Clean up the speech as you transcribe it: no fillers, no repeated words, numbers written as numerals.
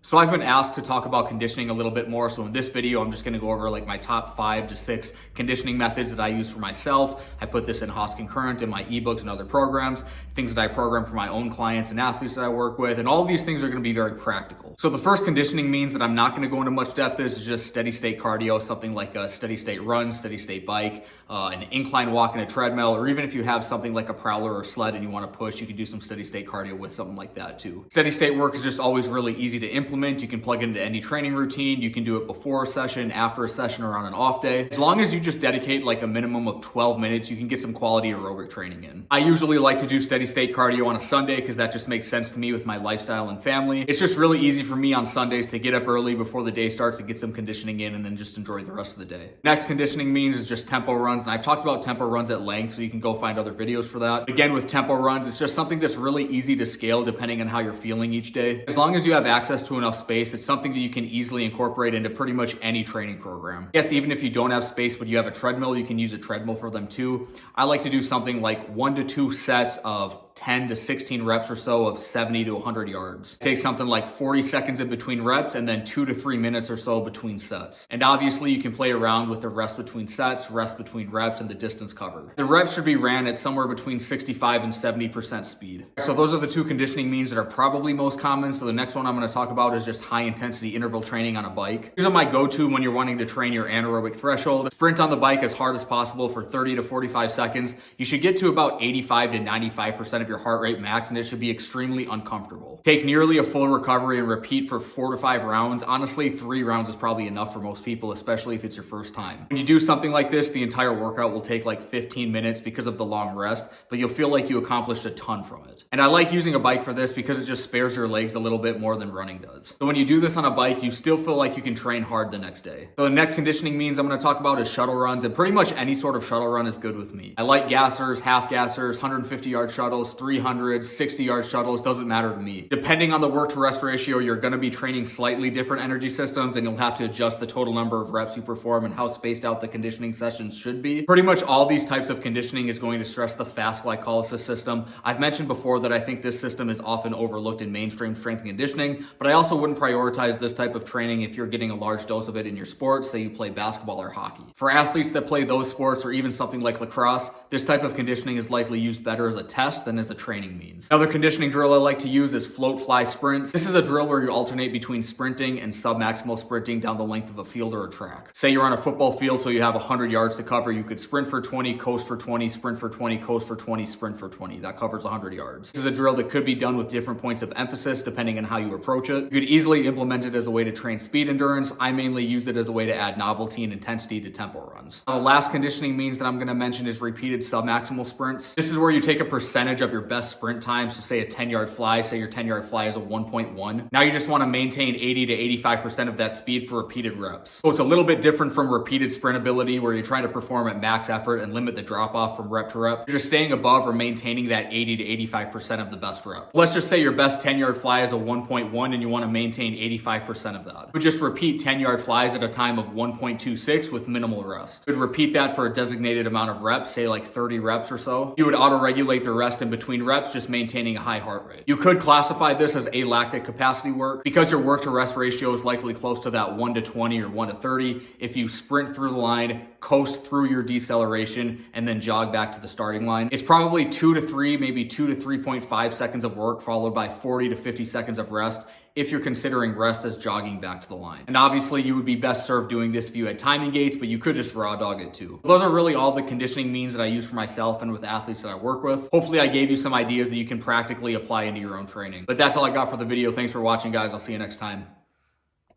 So I've been asked to talk about conditioning a little bit more. So in this video, I'm just gonna go over like my top 5 to 6 conditioning methods that I use for myself. I put this in Haas Concurrent in my ebooks and other programs, things that I program for my own clients and athletes that I work with. And all of these things are gonna be very practical. So the first conditioning means that I'm not gonna go into much depth. Is just steady state cardio, something like a steady state run, steady state bike, an incline walk and a treadmill, or even if you have something like a prowler or sled and you wanna push, you can do some steady state cardio with something like that too. Steady state work is just always really easy to implement. You can plug it into any training routine. You can do it before a session, after a session, or on an off day. As long as you just dedicate like a minimum of 12 minutes, you can get some quality aerobic training in. I usually like to do steady state cardio on a Sunday because that just makes sense to me with my lifestyle and family. It's just really easy for me on Sundays to get up early before the day starts to get some conditioning in and then just enjoy the rest of the day. Next conditioning means is just tempo runs. And I've talked about tempo runs at length, so you can go find other videos for that. Again, with tempo runs, it's just something that's really easy to scale depending on how you're feeling each day. As long as you have access to enough space, it's something that you can easily incorporate into pretty much any training program. Yes, even if you don't have space, but you have a treadmill, you can use a treadmill for them too. I like to do something like 1 to 2 sets of 10 to 16 reps or so of 70 to 100 yards. Take something like 40 seconds in between reps and then 2 to 3 minutes or so between sets. And obviously you can play around with the rest between sets, rest between reps, and the distance covered. The reps should be ran at somewhere between 65 and 70% speed. So those are the 2 conditioning means that are probably most common. So the next one I'm going to talk about is just high intensity interval training on a bike. These are my go-to when you're wanting to train your anaerobic threshold. Sprint on the bike as hard as possible for 30 to 45 seconds. You should get to about 85 to 95% of your heart rate max, and it should be extremely uncomfortable. Take nearly a full recovery and repeat for 4 to 5 rounds. Honestly, 3 rounds is probably enough for most people, especially if it's your first time. When you do something like this, the entire workout will take like 15 minutes because of the long rest, but you'll feel like you accomplished a ton from it. And I like using a bike for this because it just spares your legs a little bit more than running does. So when you do this on a bike, you still feel like you can train hard the next day. So the next conditioning means I'm going to talk about is shuttle runs, and pretty much any sort of shuttle run is good with me. I like gassers, half gassers, 150-yard shuttles, 300, 60-yard shuttles, doesn't matter to me. Depending on the work to rest ratio, you're going to be training slightly different energy systems, and you'll have to adjust the total number of reps you perform and how spaced out the conditioning sessions should be. Pretty much all these types of conditioning is going to stress the fast glycolysis system. I've mentioned before that I think this system is often overlooked in mainstream strength and conditioning, but I also wouldn't prioritize this type of training if you're getting a large dose of it in your sport, say you play basketball or hockey. For athletes that play those sports or even something like lacrosse, this type of conditioning is likely used better as a test than as a training means. Another conditioning drill I like to use is float fly sprints. This is a drill where you alternate between sprinting and submaximal sprinting down the length of a field or a track. Say you're on a football field, so you have 100 yards to cover. You could sprint for 20, coast for 20, sprint for 20, coast for 20, sprint for 20. That covers 100 yards. This is a drill that could be done with different points of emphasis depending on how you approach it. You could easily implement it as a way to train speed endurance. I mainly use it as a way to add novelty and intensity to tempo runs. Now, the last conditioning means that I'm going to mention is repeated submaximal sprints. This is where you take a percentage of your best sprint time, so say a 10-yard fly, say your 10-yard fly is a 1.1. Now you just want to maintain 80 to 85% of that speed for repeated reps. So it's a little bit different from repeated sprint ability where you're trying to perform at max effort and limit the drop off from rep to rep. You're just staying above or maintaining that 80 to 85% of the best rep. Let's just say your best 10-yard fly is a 1.1 and you want to maintain 85% of that. You would just repeat 10-yard flies at a time of 1.26 with minimal rest. You would repeat that for a designated amount of reps, say like 30 reps or so. You would auto-regulate the rest in between reps, just maintaining a high heart rate. You could classify this as alactic capacity work because your work to rest ratio is likely close to that 1 to 20 or 1 to 30. If you sprint through the line, coast through your deceleration, and then jog back to the starting line, it's probably 2 to 3, maybe 2 to 3.5 seconds of work followed by 40 to 50 seconds of rest if you're considering rest as jogging back to the line. And obviously you would be best served doing this if you had timing gates, but you could just raw dog it too. Those are really all the conditioning means that I use for myself and with athletes that I work with. Hopefully I gave you some ideas that you can practically apply into your own training. But that's all I got for the video. Thanks for watching, guys. I'll see you next time.